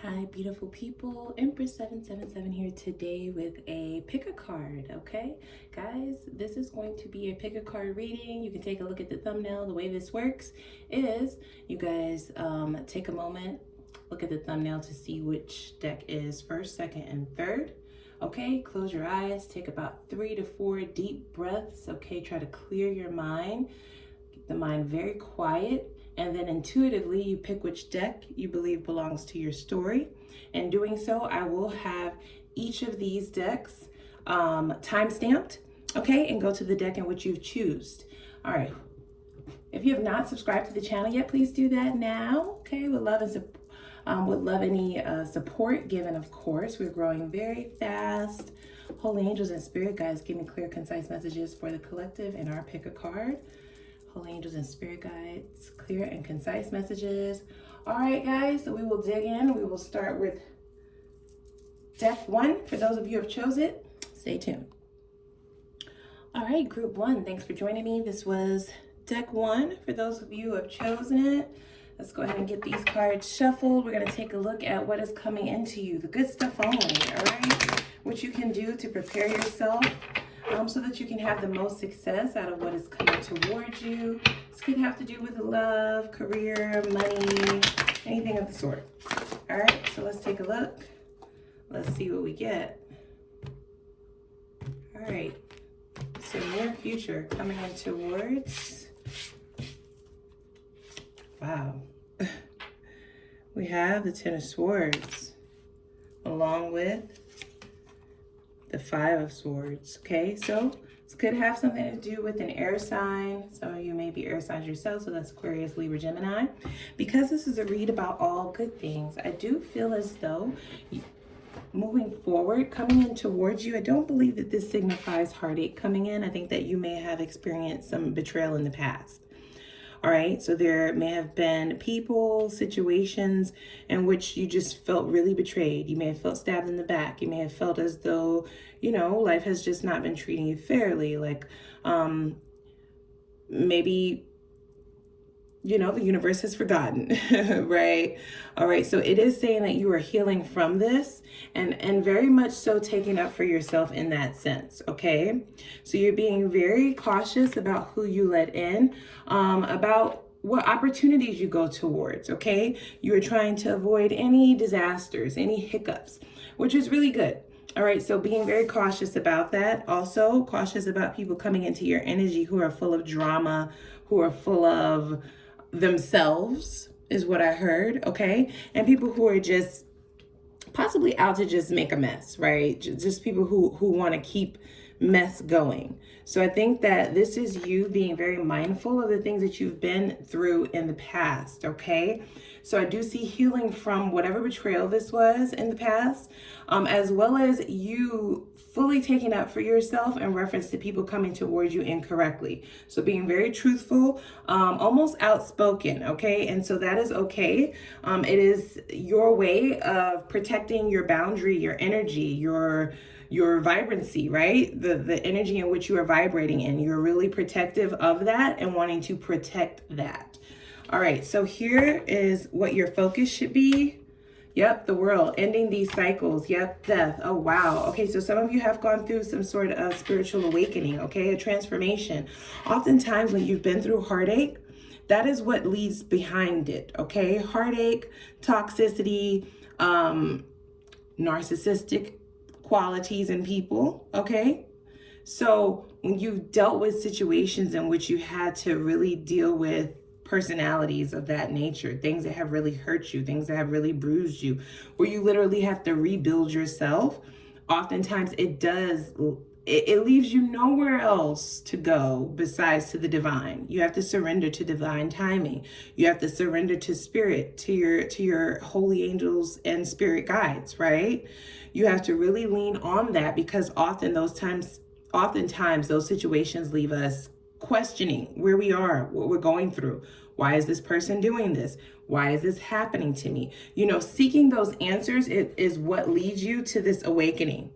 Hi, beautiful people. Empress 777 here today with a pick a card. Okay, guys, this is going to be a pick a card reading. You can take a look at the thumbnail. The way this works is you guys take a moment, look at the thumbnail to see which deck is first, second, and third. Okay, close your eyes, take about 3 to 4 deep breaths. Okay, try to clear your mind, keep the mind very quiet. And then intuitively, you pick which deck you believe belongs to your story. In doing so, I will have each of these decks time-stamped, okay, and go to the deck in which you've chosen. All right. If you have not subscribed to the channel yet, please do that now, okay? Would love any support given, of course. We're growing very fast. Holy angels and spirit guides, give me clear, concise messages for the collective and our pick a card. Holy angels and spirit guides, clear and concise messages. All right, guys, so we will dig in. We will start with deck 1. For those of you who have chosen it, stay tuned. All right, group 1, thanks for joining me. This was deck 1. For those of you who have chosen it, let's go ahead and get these cards shuffled. We're going to take a look at what is coming into you, the good stuff only, all right? What you can do to prepare yourself so that you can have the most success out of what is coming towards you. This could have to do with love, career, money, anything of the sort. All right, so let's take a look. Let's see what we get. All right, so near future coming in towards. Wow. We have the Ten of Swords along with the Five of Swords. Okay, so this could have something to do with an air sign. Some of you may be air signs yourself, so that's Aquarius, Libra, Gemini. Because this is a read about all good things, I do feel as though moving forward, coming in towards you, I don't believe that this signifies heartache coming in. I think that you may have experienced some betrayal in the past. All right, so there may have been people, situations in which you just felt really betrayed. You may have felt stabbed in the back. You may have felt as though, you know, life has just not been treating you fairly. Like maybe, you know, the universe has forgotten, right? All right, so it is saying that you are healing from this and very much so taking up for yourself in that sense, okay? So you're being very cautious about who you let in, about what opportunities you go towards, okay? You are trying to avoid any disasters, any hiccups, which is really good. All right, so being very cautious about that. Also cautious about people coming into your energy who are full of drama, who are full of themselves is what I heard, okay? And people who are just possibly out to just make a mess, right? Just people who want to keep mess going. So I think that this is you being very mindful of the things that you've been through in the past, okay? So I do see healing from whatever betrayal this was in the past, as well as you fully taking up for yourself in reference to people coming towards you incorrectly. So being very truthful, almost outspoken, okay? And so that is okay. It is your way of protecting your boundary, your energy, your vibrancy, right? The energy in which you are vibrating in. You're really protective of that and wanting to protect that. All right, so here is what your focus should be. Yep, the world, ending these cycles. Yep, death. Oh, wow. Okay, so some of you have gone through some sort of spiritual awakening, okay? A transformation. Oftentimes when you've been through heartache, that is what leads behind it, okay? Heartache, toxicity, narcissistic qualities in people, okay? So when you've dealt with situations in which you had to really deal with personalities of that nature, things that have really hurt you, things that have really bruised you, where you literally have to rebuild yourself, oftentimes it leaves you nowhere else to go besides to the divine. You have to surrender to divine timing. You have to surrender to spirit, to your holy angels and spirit guides, right? You have to really lean on that, because oftentimes those situations leave us questioning where we are, what we're going through. Why is this person doing this? Why is this happening to me? You know, seeking those answers is what leads you to this awakening.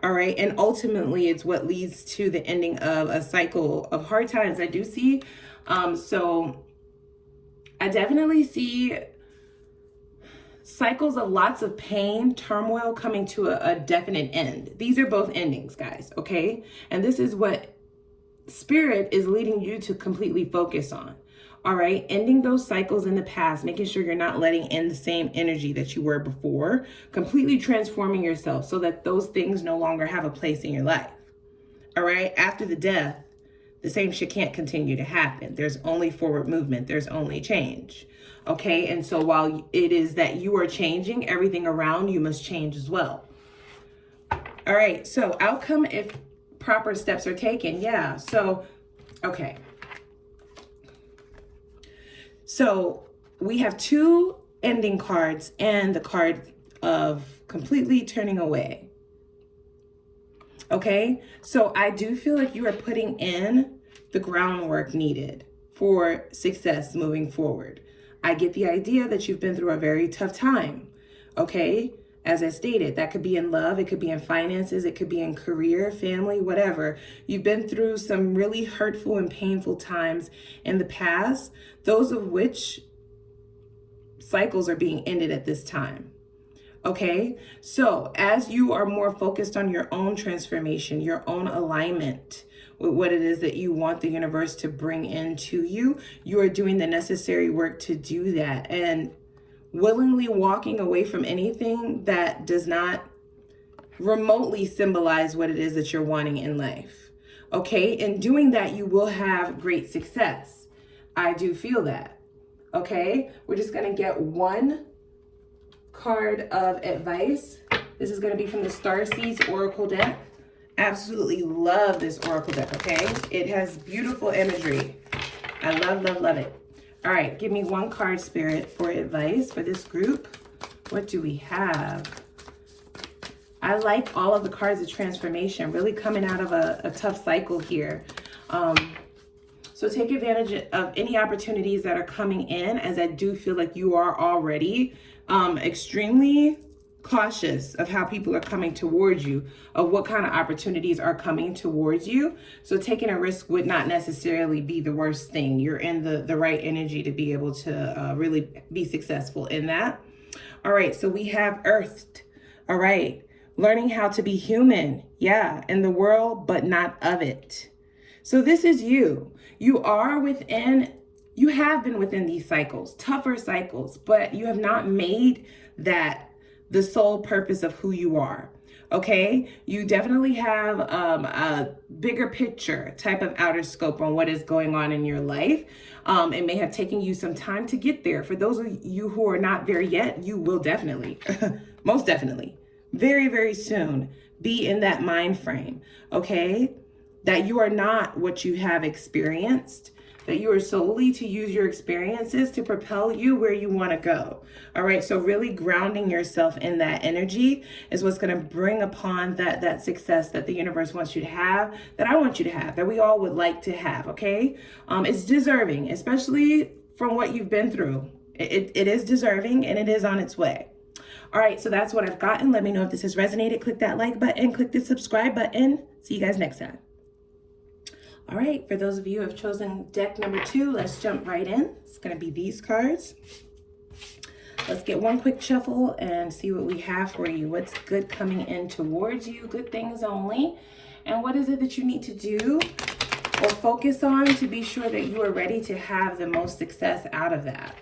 All right. And ultimately, it's what leads to the ending of a cycle of hard times. I do see. So I definitely see cycles of lots of pain, turmoil coming to a definite end. These are both endings, guys, okay? And this is what Spirit is leading you to completely focus on. All right, ending those cycles in the past, making sure you're not letting in the same energy that you were before, completely transforming yourself so that those things no longer have a place in your life. All right, after the death, the same shit can't continue to happen. There's only forward movement. There's only change. Okay, and so while it is that you are changing, everything around you must change as well. All right, so outcome if proper steps are taken. Yeah, so, okay. So we have two ending cards and the card of completely turning away. Okay, so I do feel like you are putting in the groundwork needed for success moving forward. I get the idea that you've been through a very tough time. Okay, as I stated, that could be in love, it could be in finances, it could be in career, family, whatever. You've been through some really hurtful and painful times in the past, those of which cycles are being ended at this time. Okay, so as you are more focused on your own transformation, your own alignment with what it is that you want the universe to bring into you, you are doing the necessary work to do that and willingly walking away from anything that does not remotely symbolize what it is that you're wanting in life. Okay, in doing that, you will have great success. I do feel that. Okay, we're just gonna get one card of advice. This is gonna be from the Starseeds Oracle deck. Absolutely love this Oracle deck, okay? It has beautiful imagery. I love, love, love it. All right, give me one card, Spirit, for advice for this group. What do we have? I like all of the cards of transformation, really coming out of a tough cycle here. So take advantage of any opportunities that are coming in, as I do feel like you are already extremely cautious of how people are coming towards you, of what kind of opportunities are coming towards you. So taking a risk would not necessarily be the worst thing. You're in the right energy to be able to really be successful in that. All right, so we have Earthed. All right, learning how to be human. Yeah, in the world, but not of it. So this is you. You are within, you have been within these cycles, tougher cycles, but you have not made that the sole purpose of who you are. Okay, you definitely have a bigger picture type of outer scope on what is going on in your life. It may have taken you some time to get there. For those of you who are not there yet, you will definitely, most definitely, very, very soon be in that mind frame. Okay, that you are not what you have experienced, that you are solely to use your experiences to propel you where you want to go. All right, so really grounding yourself in that energy is what's going to bring upon that success that the universe wants you to have, that I want you to have, that we all would like to have, okay? It's deserving, especially from what you've been through. It is deserving and it is on its way. All right, so that's what I've gotten. Let me know if this has resonated. Click that like button, click the subscribe button. See you guys next time. All right, for those of you who have chosen deck number 2, let's jump right in. It's gonna be these cards. Let's get one quick shuffle and see what we have for you. What's good coming in towards you, good things only. And what is it that you need to do or focus on to be sure that you are ready to have the most success out of that.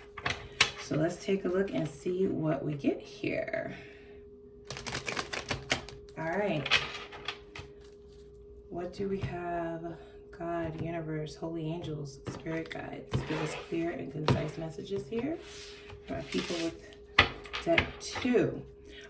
So let's take a look and see what we get here. All right, what do we have? God, universe, holy angels, spirit guides, give us clear and concise messages here for our people with deck 2.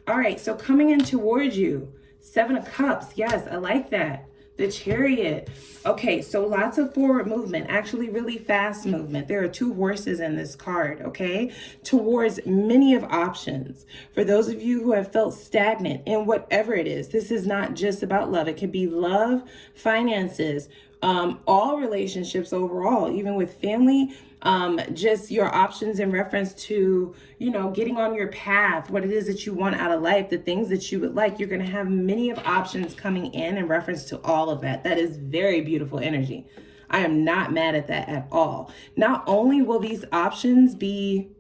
All right, so coming in towards you, 7 of Cups. Yes, I like that. The Chariot. Okay, so lots of forward movement, actually really fast movement. There are 2 horses in this card, okay? Towards many of options. For those of you who have felt stagnant in whatever it is, this is not just about love. It could be love, finances, all relationships overall, even with family, just your options in reference to, you know, getting on your path, what it is that you want out of life, the things that you would like. You're going to have many of options coming in reference to all of that. That is very beautiful energy. I am not mad at that at all. Not only will these options be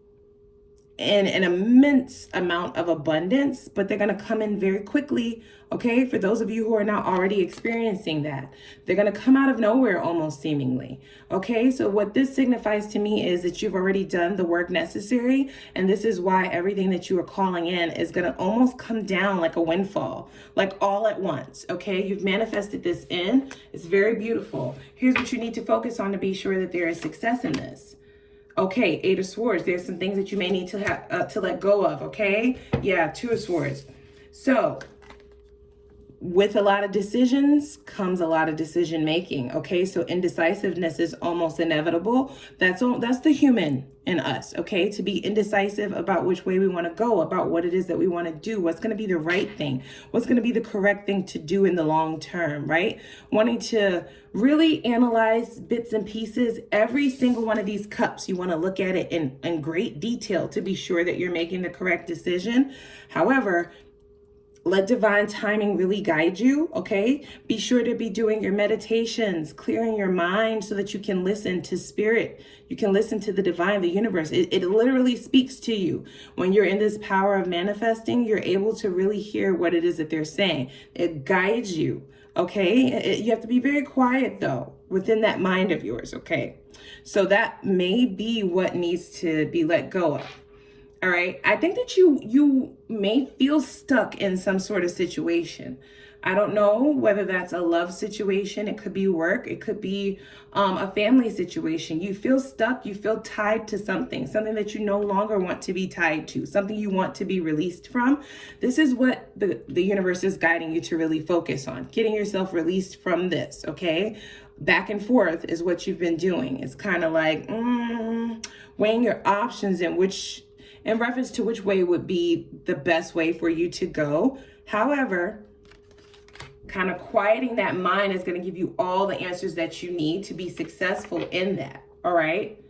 in an immense amount of abundance, but they're going to come in very quickly. Okay, for those of you who are not already experiencing that, they're going to come out of nowhere almost seemingly. Okay, so what this signifies to me is that you've already done the work necessary, and this is why everything that you are calling in is going to almost come down like a windfall, like all at once. Okay, you've manifested this in. It's very beautiful. Here's what you need to focus on to be sure that there is success in this. Okay, Eight of Swords. There's some things that you may need to have to let go of. Okay, yeah, Two of Swords. So with a lot of decisions comes a lot of decision making. Okay, so indecisiveness is almost inevitable. That's the human in us. Okay, to be indecisive about which way we want to go, about what it is that we want to do, what's going to be the right thing, what's going to be the correct thing to do in the long term, right? Wanting to really analyze bits and pieces, every single one of these cups. You want to look at it in great detail to be sure that you're making the correct decision. However, let divine timing really guide you, okay? Be sure to be doing your meditations, clearing your mind so that you can listen to spirit. You can listen to the divine, the universe. It literally speaks to you. When you're in this power of manifesting, you're able to really hear what it is that they're saying. It guides you, okay? You have to be very quiet though, within that mind of yours, okay? So that may be what needs to be let go of. All right. I think that you may feel stuck in some sort of situation. I don't know whether that's a love situation. It could be work. It could be a family situation. You feel stuck. You feel tied to something that you no longer want to be tied to, something you want to be released from. This is what the universe is guiding you to really focus on, getting yourself released from this. OK, back and forth is what you've been doing. It's kind of like weighing your options in reference to which way would be the best way for you to go. However, kind of quieting that mind is going to give you all the answers that you need to be successful in that. All right.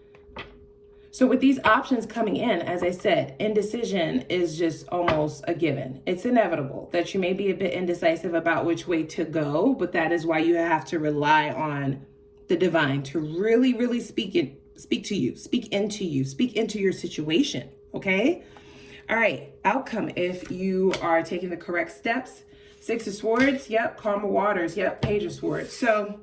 So with these options coming in, as I said, indecision is just almost a given. It's inevitable that you may be a bit indecisive about which way to go, but that is why you have to rely on the divine to really, really speak to you, speak into your situation. Okay. All right. Outcome. If you are taking the correct steps, Six of Swords. Yep. Karma waters. Yep. Page of Swords. So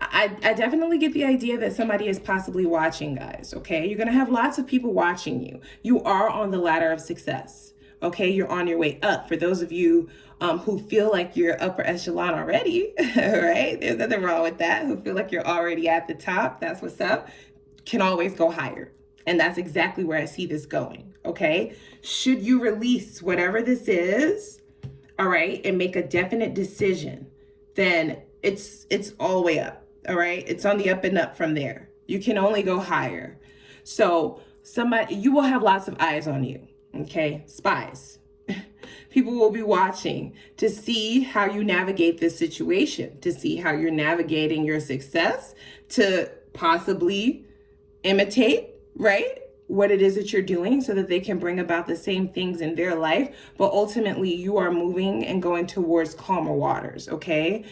I definitely get the idea that somebody is possibly watching, guys. Okay. You're going to have lots of people watching you. You are on the ladder of success. Okay. You're on your way up. For those of you who feel like you're upper echelon already, right? There's nothing wrong with that. Who feel like you're already at the top. That's what's up. Can always go higher. And that's exactly where I see this going, okay? Should you release whatever this is, all right, and make a definite decision, then it's all the way up, all right? It's on the up and up from there. You can only go higher. So you will have lots of eyes on you, okay? Spies. People will be watching to see how you navigate this situation, to see how you're navigating your success, to possibly imitate, right, what it is that you're doing so that they can bring about the same things in their life. But ultimately, you are moving and going towards calmer waters, okay?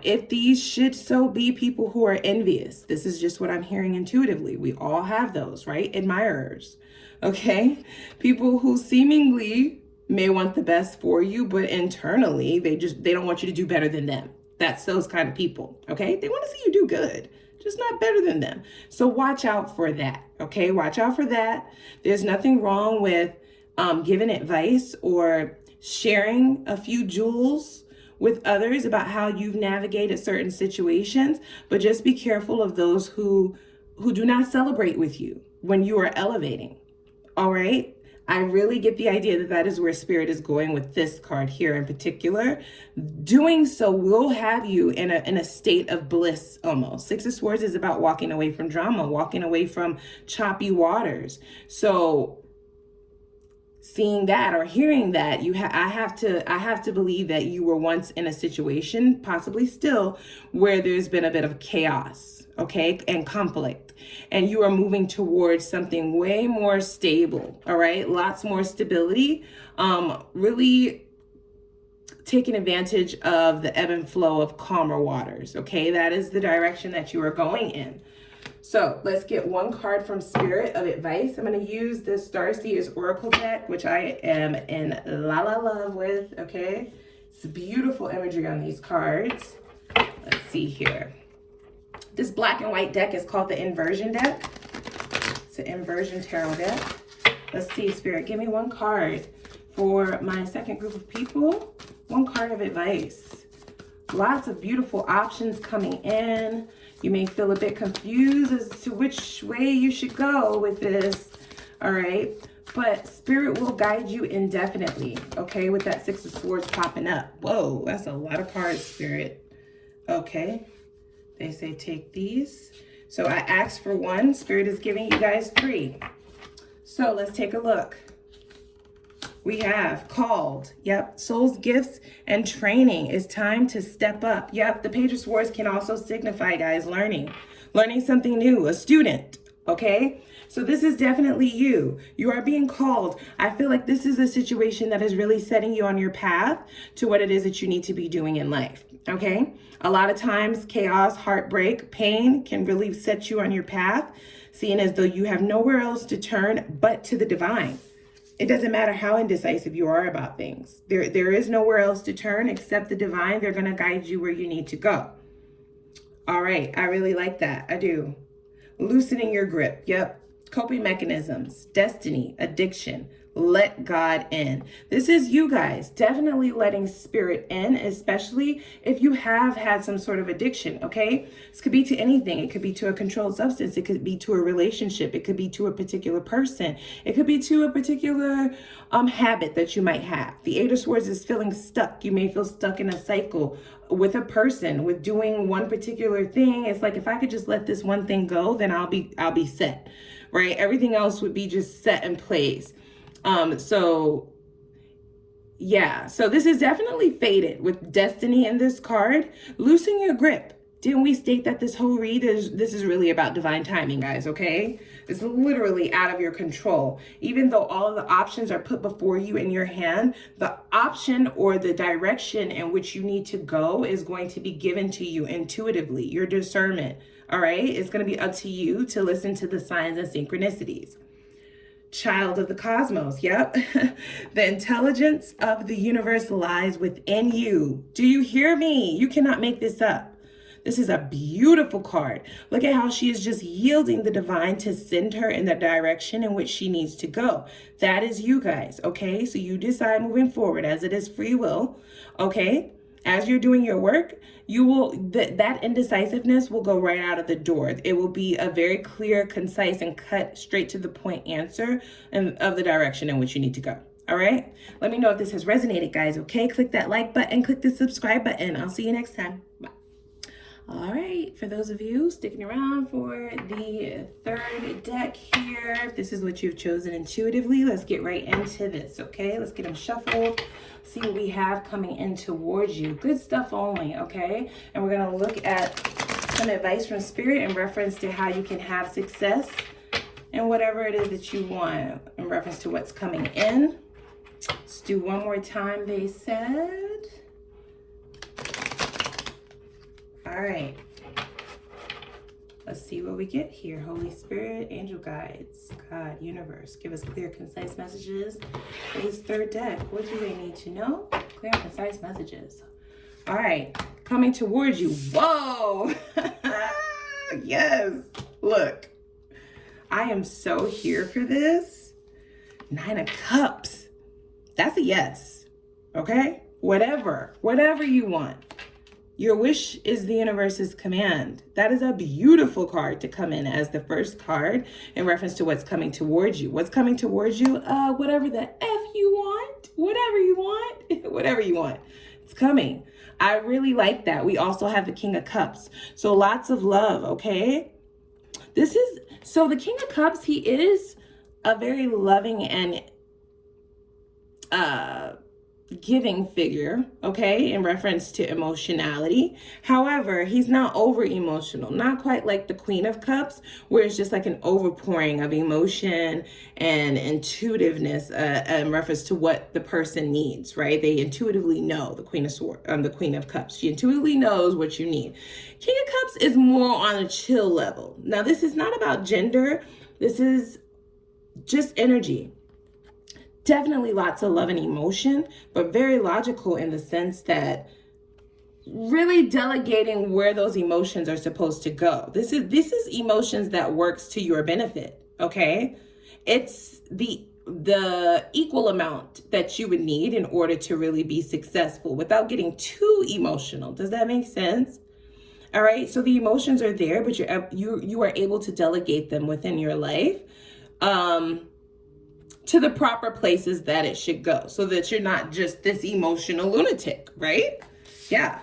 If these should so be people who are envious, this is just what I'm hearing intuitively. We all have those, right? Admirers, okay? People who seemingly may want the best for you, but internally, they don't want you to do better than them. That's those kind of people, okay? They want to see you do good, just not better than them. So watch out for that, okay? Watch out for that. There's nothing wrong with giving advice or sharing a few jewels with others about how you've navigated certain situations, but just be careful of those who do not celebrate with you when you are elevating, all right? I really get the idea that is where spirit is going with this card here in particular. Doing so will have you in a state of bliss almost. Six of Swords is about walking away from drama, walking away from choppy waters. So seeing that or hearing that, I have to believe that you were once in a situation, possibly still, where there's been a bit of chaos, okay, and conflict. And you are moving towards something way more stable, all right? Lots more stability, really taking advantage of the ebb and flow of calmer waters, okay? That is the direction that you are going in. So let's get one card from Spirit of advice. I'm going to use the Starseers Oracle deck, which I am in love with, okay? It's beautiful imagery on these cards. Let's see here. This black and white deck is called the Inversion deck. It's an Inversion tarot deck. Let's see, Spirit, give me one card for my second group of people. One card of advice. Lots of beautiful options coming in. You may feel a bit confused as to which way you should go with this, all right? But Spirit will guide you indefinitely, okay, with that Six of Swords popping up. Whoa, that's a lot of cards, Spirit. Okay, they say take these. So I asked for one. Spirit is giving you guys 3. So let's take a look. We have called. Yep. Soul's gifts and training. It's time to step up. Yep. The Page of Swords can also signify, guys, learning something new, a student. Okay. So this is definitely you. You are being called. I feel like this is a situation that is really setting you on your path to what it is that you need to be doing in life. Okay. A lot of times chaos, heartbreak, pain can really set you on your path, seeing as though you have nowhere else to turn but to the divine. It doesn't matter how indecisive you are about things. There is nowhere else to turn except the divine. They're going to guide you where you need to go. All right. I really like that. I do. Loosening your grip. Yep. Coping mechanisms, destiny, addiction. Let God in. This is you guys definitely letting Spirit in, especially if you have had some sort of addiction, okay? This could be to anything. It could be to a controlled substance. It could be to a relationship. It could be to a particular person. It could be to a particular habit that you might have. The Eight of Swords is feeling stuck. You may feel stuck in a cycle with a person, with doing one particular thing. It's like, if I could just let this one thing go, then I'll be set, right? Everything else would be just set in place. So this is definitely faded with destiny in this card. Loosen your grip. Didn't we state that this whole read this is really about divine timing, guys, okay? It's literally out of your control. Even though all of the options are put before you in your hand, the option or the direction in which you need to go is going to be given to you intuitively, your discernment, all right? It's going to be up to you to listen to the signs and synchronicities. Child of the cosmos, yep. The intelligence of the universe lies within you. Do you hear me? You cannot make this up. This is a beautiful card. Look at how she is just yielding the divine to send her in the direction in which she needs to go. That is you guys, okay? So you decide moving forward, as it is free will, okay? As you're doing your work, you will that indecisiveness will go right out of the door. It will be a very clear, concise, and cut straight to the point answer of the direction in which you need to go. All right? Let me know if this has resonated, guys, okay? Click that like button, click the subscribe button. I'll see you next time. Bye. All right, for those of you sticking around for the third deck here, if this is what you've chosen intuitively, let's get right into this, okay? Let's get them shuffled, see what we have coming in towards you. Good stuff only, okay? And we're going to look at some advice from Spirit in reference to how you can have success in whatever it is that you want in reference to what's coming in. Let's do one more time, they said. All right, let's see what we get here. Holy Spirit, angel guides, God, universe, give us clear, concise messages for this third deck. What do they need to know? Clear and concise messages. All right, coming towards you. Whoa, yes, look, I am so here for this. 9 of Cups, that's a yes, okay? Whatever you want. Your wish is the universe's command. That is a beautiful card to come in as the first card in reference to what's coming towards you. What's coming towards you? Whatever the F you want, whatever you want, whatever you want. It's coming. I really like that. We also have the King of Cups. So lots of love, okay? So the King of Cups, he is a very loving and giving figure, okay, in reference to emotionality. However, he's not over emotional, not quite like the Queen of Cups, where it's just like an overpouring of emotion and intuitiveness in reference to what the person needs, right? They intuitively know. The Queen of Cups, she intuitively knows what you need. King of Cups is more on a chill level. Now, this is not about gender. This is just energy. Definitely lots of love and emotion, but very logical in the sense that really delegating where those emotions are supposed to go. This is emotions that works to your benefit, okay? It's the equal amount that you would need in order to really be successful without getting too emotional. Does that make sense? All right, so the emotions are there, but you are able to delegate them within your life. To the proper places that it should go, so that you're not just this emotional lunatic, right? Yeah.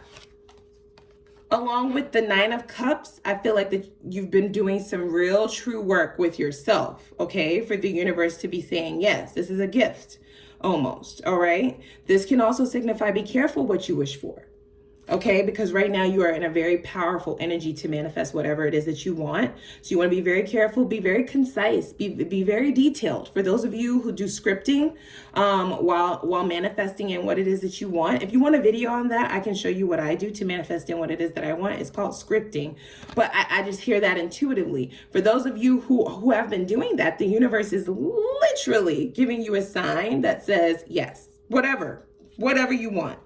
Along with the Nine of Cups, I feel like that you've been doing some real true work with yourself, okay? For the universe to be saying, yes, this is a gift, almost, all right? This can also signify, be careful what you wish for. Okay, because right now you are in a very powerful energy to manifest whatever it is that you want. So you want to be very careful, be very concise, be very detailed. For those of you who do scripting while manifesting in what it is that you want. If you want a video on that, I can show you what I do to manifest in what it is that I want. It's called scripting. But I just hear that intuitively. For those of you who have been doing that, the universe is literally giving you a sign that says, yes, whatever you want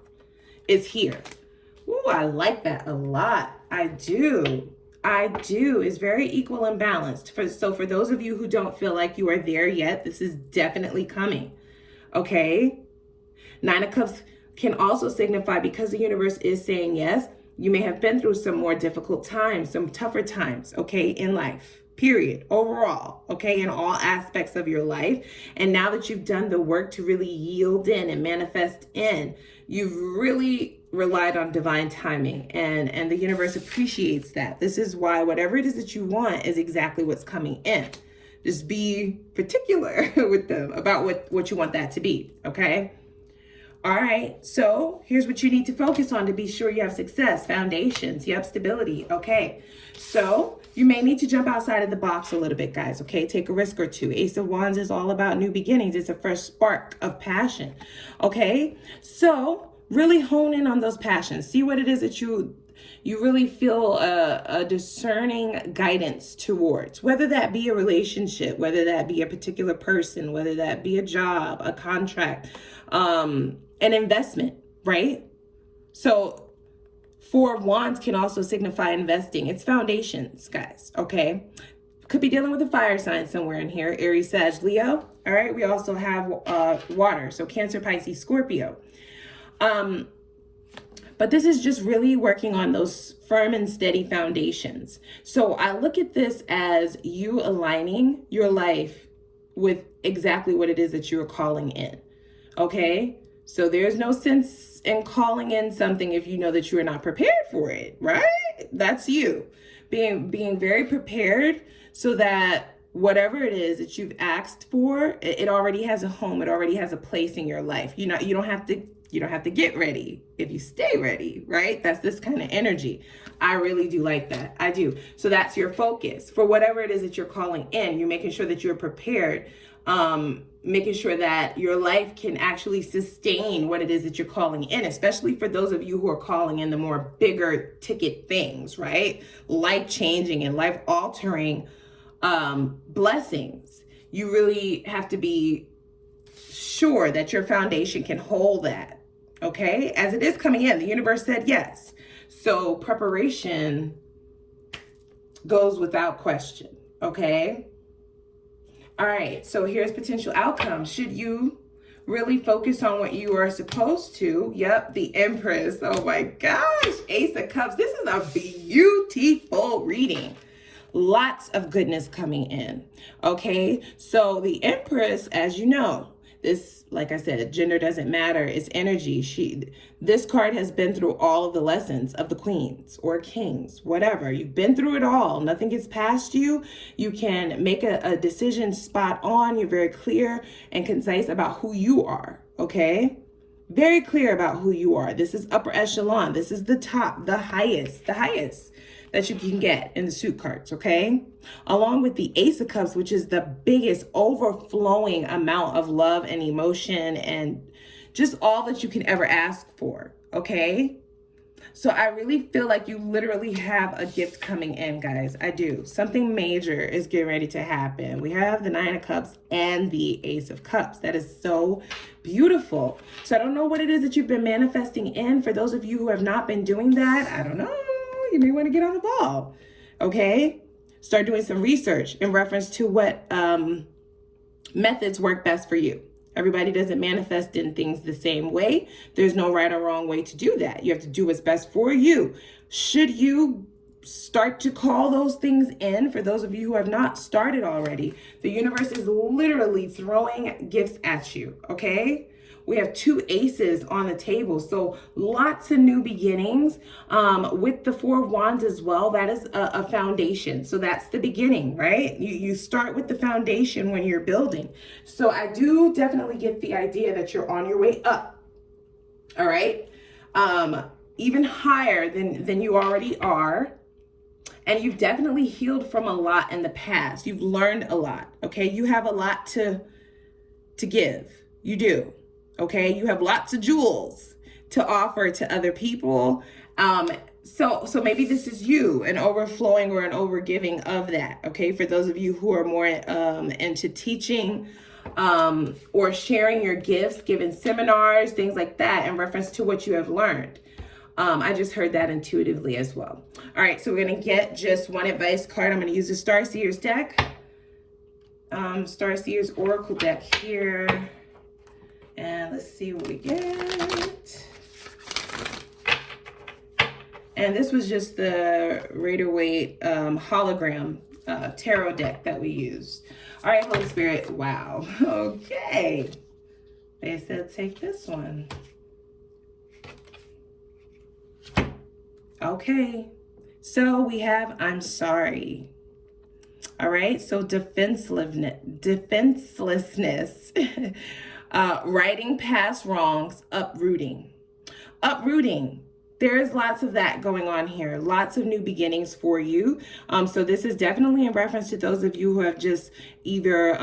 is here. Ooh, I like that a lot. I do. It's very equal and balanced. So for those of you who don't feel like you are there yet, this is definitely coming. Okay? Nine of Cups can also signify, because the universe is saying yes, you may have been through some more difficult times, some tougher times, okay, in life. Period. Overall, okay, in all aspects of your life. And now that you've done the work to really yield in and manifest in, you've really relied on divine timing, and the universe appreciates that. This is why whatever it is that you want is exactly what's coming in. Just be particular with them about what you want that to be, okay? All right, so here's what you need to focus on to be sure you have success. Foundations, you have stability, okay? So you may need to jump outside of the box a little bit, guys, okay? Take a risk or two. Ace of Wands is all about new beginnings. It's a fresh spark of passion, okay? So really hone in on those passions. See what it is that you really feel a discerning guidance towards, whether that be a relationship, whether that be a particular person, whether that be a job, a contract, an investment, right? So Four of Wands can also signify investing. It's foundations, guys, okay? Could be dealing with a fire sign somewhere in here, Aries, Sag, Leo. All right, we also have water, so Cancer, Pisces, Scorpio. But this is just really working on those firm and steady foundations. So I look at this as you aligning your life with exactly what it is that you're calling in. Okay? So there's no sense in calling in something if you know that you are not prepared for it, right? That's you. Being very prepared so that whatever it is that you've asked for, it already has a home. It already has a place in your life. You don't have to get ready if you stay ready, right? That's this kind of energy. I really do like that. I do. So that's your focus for whatever it is that you're calling in. You're making sure that you're prepared, making sure that your life can actually sustain what it is that you're calling in, especially for those of you who are calling in the more bigger ticket things, right? Life-changing and life-altering blessings. You really have to be sure that your foundation can hold that. Okay, as it is coming in, the universe said yes. So preparation goes without question. Okay. All right. So here's potential outcomes. Should you really focus on what you are supposed to? Yep. The Empress. Oh my gosh. Ace of Cups. This is a beautiful reading. Lots of goodness coming in. Okay. So the Empress, as you know, this, like I said, gender doesn't matter. It's energy. This card has been through all of the lessons of the queens or kings, whatever. You've been through it all. Nothing gets past you. You can make a decision spot on. You're very clear and concise about who you are, okay? Very clear about who you are. This is upper echelon. This is the top, the highest that you can get in the suit cards, okay? Along with the Ace of Cups, which is the biggest overflowing amount of love and emotion and just all that you can ever ask for, okay? So I really feel like you literally have a gift coming in, guys. I do. Something major is getting ready to happen. We have the Nine of Cups and the Ace of Cups. That is so beautiful. So I don't know what it is that you've been manifesting in. For those of you who have not been doing that, I don't know. You may want to get on the ball, okay? Start doing some research in reference to what methods work best for you. Everybody doesn't manifest in things the same way. There's no right or wrong way to do that. You have to do what's best for you. Should you start to call those things in, for those of you who have not started already, the universe is literally throwing gifts at you, okay? We have 2 aces on the table, so lots of new beginnings. With the 4 of Wands as well, that is a foundation. So that's the beginning, right? You start with the foundation when you're building. So I do definitely get the idea that you're on your way up, all right? Even higher than you already are. And you've definitely healed from a lot in the past. You've learned a lot, okay? You have a lot to give. You do. Okay, you have lots of jewels to offer to other people. So maybe this is you, an overflowing or an overgiving of that. Okay, for those of you who are more into teaching or sharing your gifts, giving seminars, things like that in reference to what you have learned. I just heard that intuitively as well. All right, so we're gonna get just one advice card. I'm gonna use the Starseers deck, Starseers Oracle deck here. And let's see what we get. And this was just the Rider-Waite hologram tarot deck that we used. All right, Holy Spirit. Wow. Okay. They said take this one. Okay. So we have I'm sorry. All right. So defenselessness. Righting past wrongs, uprooting. There is lots of that going on here. Lots of new beginnings for you. So this is definitely in reference to those of you who have just either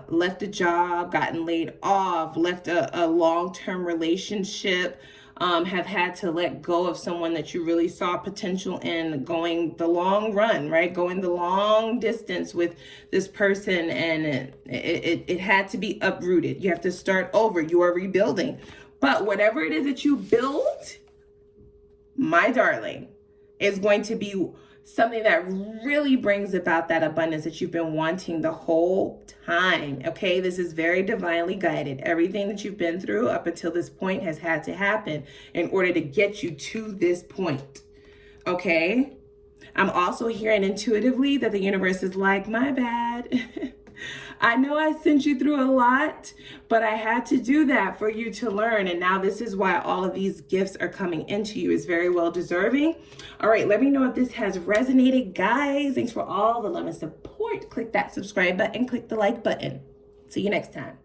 left a job, gotten laid off, left a long-term relationship, have had to let go of someone that you really saw potential in, going the long run, right? Going the long distance with this person, and it had to be uprooted. You have to start over. You are rebuilding. But whatever it is that you build, my darling, is going to be something that really brings about that abundance that you've been wanting the whole time, okay? This is very divinely guided. Everything that you've been through up until this point has had to happen in order to get you to this point, okay? I'm also hearing intuitively that the universe is like, my bad. I know I sent you through a lot, but I had to do that for you to learn. And now this is why all of these gifts are coming into you. Is very well deserving. All right, let me know if this has resonated, guys. Thanks for all the love and support. Click that subscribe button, click the like button. See you next time.